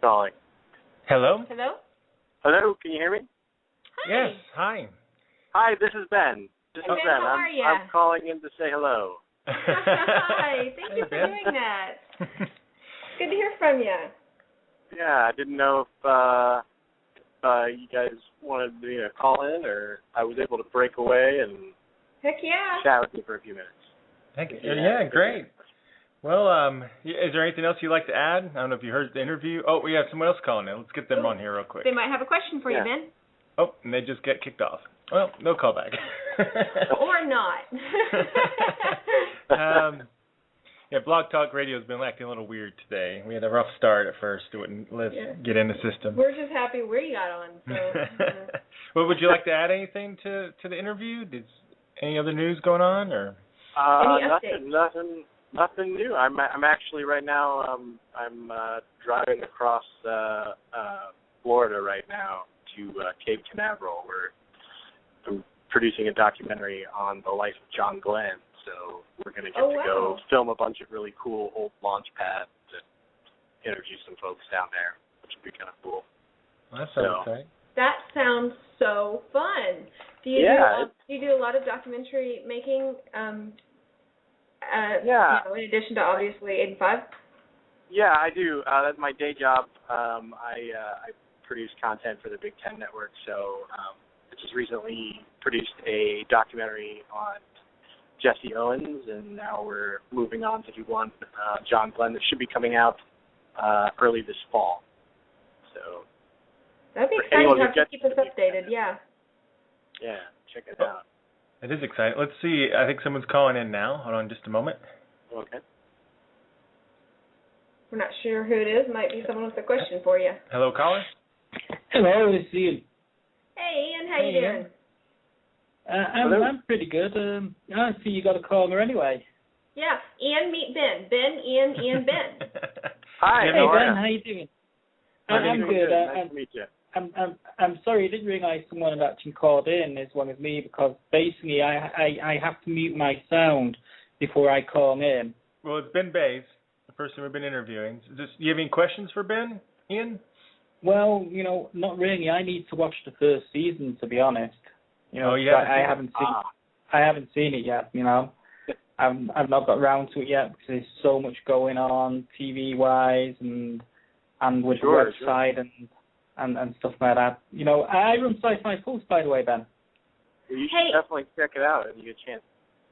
Calling. Hello? Hello, can you hear me? Hi. Yes, hi. Hi, this is Ben. Ben, how are you? I'm calling in to say hello. Hi, thank you for doing that. Good to hear from you. Yeah, I didn't know if you guys wanted to call in, or I was able to break away and Heck yeah. chat with you for a few minutes. Thank you. Yeah, great. Well, is there anything else you'd like to add? I don't know if you heard the interview. Oh, we have someone else calling in. Let's get them on here real quick. They might have a question for you, Ben. Oh, and they just get kicked off. Well, no callback. Or not. Yeah, Blog Talk Radio's been acting a little weird today. We had a rough start at first. It wouldn't let us get in the system. We're just happy we got on. So. Well, would you like to add anything to the interview? Any other news going on, or? Nothing new. I'm actually right now. I'm driving across Florida right now to Cape Canaveral, where I'm producing a documentary on the life of John Glenn. So we're going to get to go film a bunch of really cool old launch pads and interview some folks down there, which would be kind of cool. Well, that sounds exciting. That sounds so fun. Do you do a lot of documentary making? You know, in addition to obviously Aidan 5? Yeah, I do. That's my day job. I produce content for the Big Ten Network, so I just recently produced a documentary on Jesse Owens, and now we're moving on to do one John Glenn that should be coming out early this fall. So that'd be exciting. You have to keep us updated. Yeah, check it out. It is exciting. Let's see. I think someone's calling in now. Hold on just a moment. Okay. We're not sure who it is. Might be someone with a question for you. Hello, caller. Hello, it's Ian. Hey, Ian. How you doing? I'm pretty good. I see you got a caller anyway. Yeah. Ian, meet Ben. Ben, Ian, Ben. Hi. Hey, Ben. How you doing? I'm good. Nice to meet you. I'm sorry, I didn't realise someone had actually called in as well as me, because basically I have to mute my sound before I call in. Well, it's Ben Bays, the person we've been interviewing. Do you have any questions for Ben, Ian? Well, not really. I need to watch the first season, to be honest. I haven't seen it yet. I've not got around to it yet because there's so much going on TV-wise and with the website and stuff like that. I run Sci-Fi Post, by the way, Ben. Well, you should definitely check it out if you get a chance.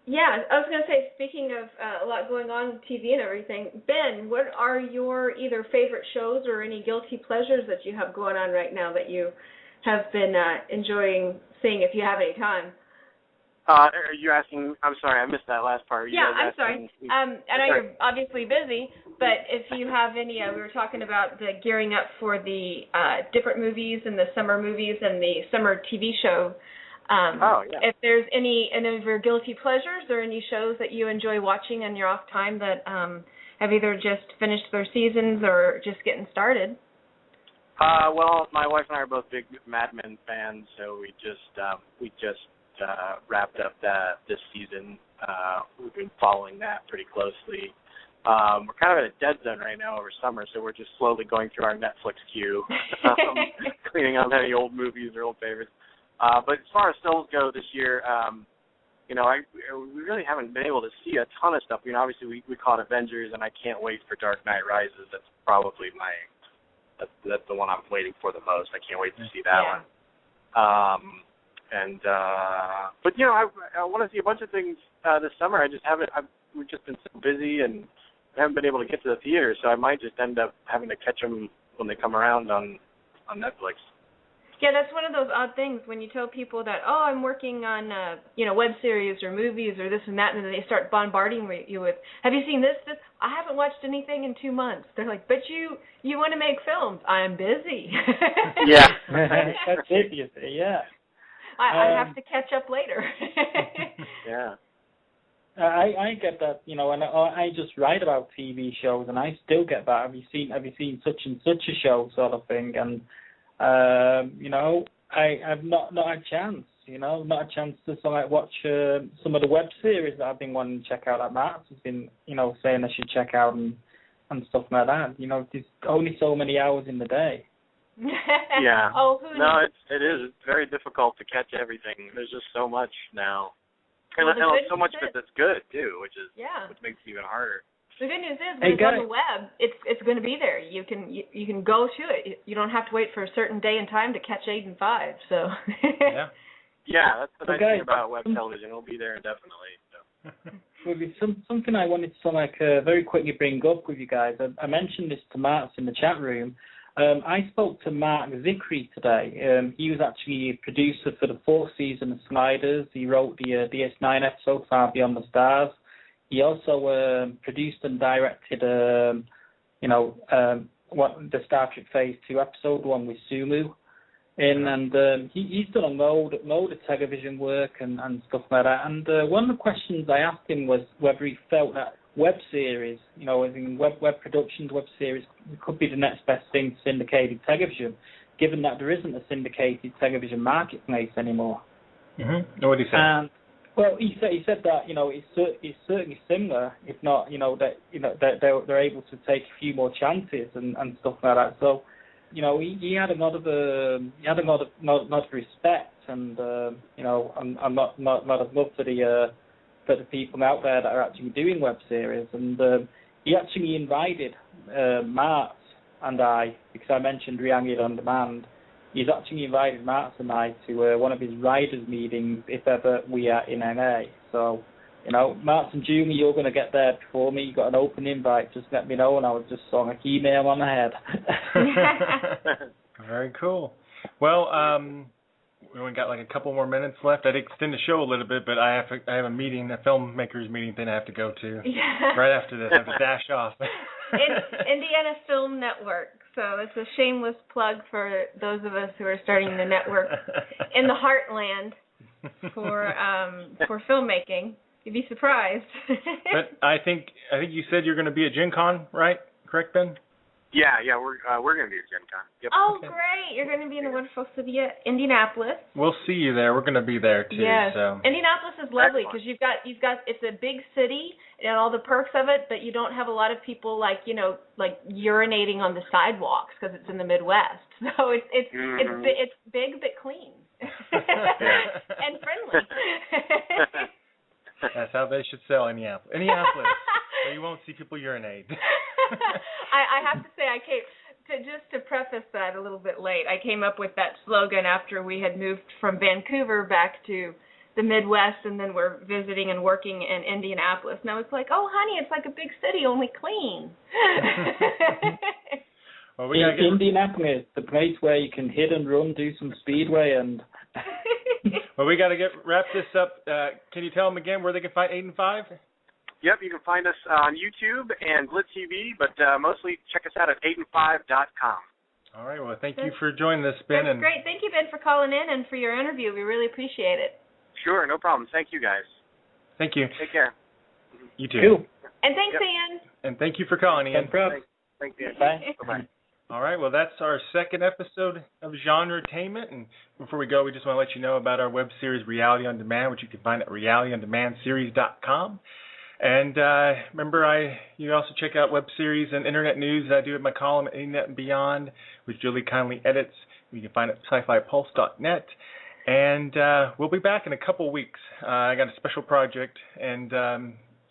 Yeah, I was going to say, speaking of a lot going on with TV and everything, Ben, what are your either favorite shows or any guilty pleasures that you have going on right now that you have been enjoying seeing if you have any time? Are you asking? I'm sorry, I missed that last part. I'm sorry. I know you're obviously busy, but if you have any, we were talking about the gearing up for the different movies and the summer movies and the summer TV show. If there's any of your guilty pleasures or any shows that you enjoy watching in your off time that have either just finished their seasons or just getting started. Well, my wife and I are both big Mad Men fans, so we just wrapped up this season. We've been following that pretty closely. We're kind of in a dead zone right now over summer, so we're just slowly going through our Netflix queue, cleaning up any old movies or old favorites. But as far as films go this year, we really haven't been able to see a ton of stuff. Obviously we caught Avengers, and I can't wait for Dark Knight Rises. That's probably that's the one I'm waiting for the most. I can't wait to see that one. But I want to see a bunch of things this summer. I just haven't. We've just been so busy and haven't been able to get to the theater, so I might just end up having to catch them when they come around on Netflix. Yeah, that's one of those odd things when you tell people that, I'm working on web series or movies or this and that, and then they start bombarding you with, have you seen this? I haven't watched anything in 2 months. They're like, but you want to make films. I'm busy. Yeah. That's it, you see, yeah. I have to catch up later. Yeah. I get that, and I just write about TV shows, and I still get that. Have you seen such and such a show, sort of thing, and I've not had a chance, not a chance to watch some of the web series that I've been wanting to check out. That Matt has been, saying I should check out and stuff like that. There's only so many hours in the day. Yeah. No, it is. It's very difficult to catch everything. There's just so much now, and so much of it that's good too, which makes it even harder. The good news is when it's on the web, it's going to be there. You can go to it. You don't have to wait for a certain day and time to catch Aidan 5. So. Yeah, that's the nice thing about web television. It'll be there indefinitely. So. Well, something I wanted to very quickly bring up with you guys. I mentioned this to Mark in the chat room. I spoke to Mark Zickery today. He was actually a producer for the 4th season of Sliders. He wrote the DS9 episode, Far Beyond the Stars. he also produced and directed, what the Star Trek Phase 2 episode one with Sumu. And he's done a load of television work and stuff like that. And one of the questions I asked him was whether he felt that web series, as in web productions, web series, could be the next best thing to syndicated television, given that there isn't a syndicated television marketplace anymore. Mm-hmm. What did he say? Well, he said that it's certainly similar, if not that they're able to take a few more chances and stuff like that. So, he had a lot of respect and a lot of love for the people out there that are actually doing web series. And he actually invited Mart and I, because I mentioned Reality on Demand. He's actually invited Mart and I to one of his writers' meetings if ever we are in LA. So, Mart and Julie, you're going to get there before me. You got an open invite. Just let me know, and I'll just song a email on ahead. Very cool. Well, we only got like a couple more minutes left. I'd extend the show a little bit, but I have a meeting, a filmmakers meeting thing I have to go to right after this. I have to dash off. Indiana Film Network. So it's a shameless plug for those of us who are starting the network in the heartland for filmmaking. You'd be surprised. But I think you said you're going to be at Gen Con, right? Correct, Ben? Yeah, we're going to be at Gen Con. Yep. Oh, okay. Great! You're going to be in the wonderful city of Indianapolis. We'll see you there. We're going to be there too. Yes. So. Indianapolis is lovely because you've got it's a big city and all the perks of it, but you don't have a lot of people like urinating on the sidewalks because it's in the Midwest. So it's big but clean and friendly. That's how they should sell Indianapolis. So you won't see people urinate. I have to say, I came to preface that a little bit late. I came up with that slogan after we had moved from Vancouver back to the Midwest, and then we're visiting and working in Indianapolis. And I was like, oh, honey, it's like a big city, only clean. Well, Indianapolis, the place where you can hit and run, do some speedway, and. Well, we got to wrap this up. Can you tell them again where they can find Aidan 5? Yep, you can find us on YouTube and Blitz TV, but mostly check us out at aidan5.com. All right, well, thank you for joining us, Ben. That's great. Thank you, Ben, for calling in and for your interview. We really appreciate it. Sure, no problem. Thank you, guys. Thank you. Take care. You too. Cool. And thanks, Ian. And thank you for calling, Ian. Thanks, Ian. Bye. Bye-bye. All right, well, that's our second episode of Genretainment. And before we go, we just want to let you know about our web series, Reality on Demand, which you can find at realityondemandseries.com. And remember, you also check out web series and internet news that I do at my column at Internet and Beyond, which Julie kindly edits. You can find it at sci-fi-pulse.net. And we'll be back in a couple weeks. I got a special project, and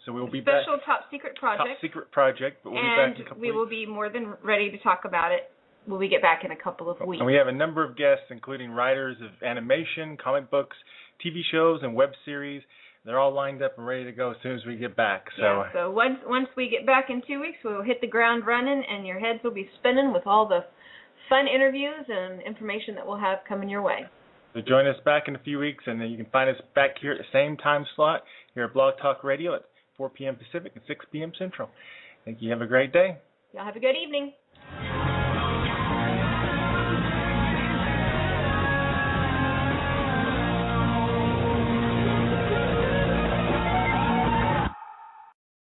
so we'll be back. Special top secret project. Top secret project, but we'll be back in a couple weeks. And we will be more than ready to talk about it when we get back in a couple of weeks. And we have a number of guests, including writers of animation, comic books, TV shows, and web series. They're all lined up and ready to go as soon as we get back. So once we get back in 2 weeks, we'll hit the ground running, and your heads will be spinning with all the fun interviews and information that we'll have coming your way. So join us back in a few weeks, and then you can find us back here at the same time slot here at Blog Talk Radio at 4 p.m. Pacific and 6 p.m. Central. Thank you. Have a great day. Y'all have a good evening.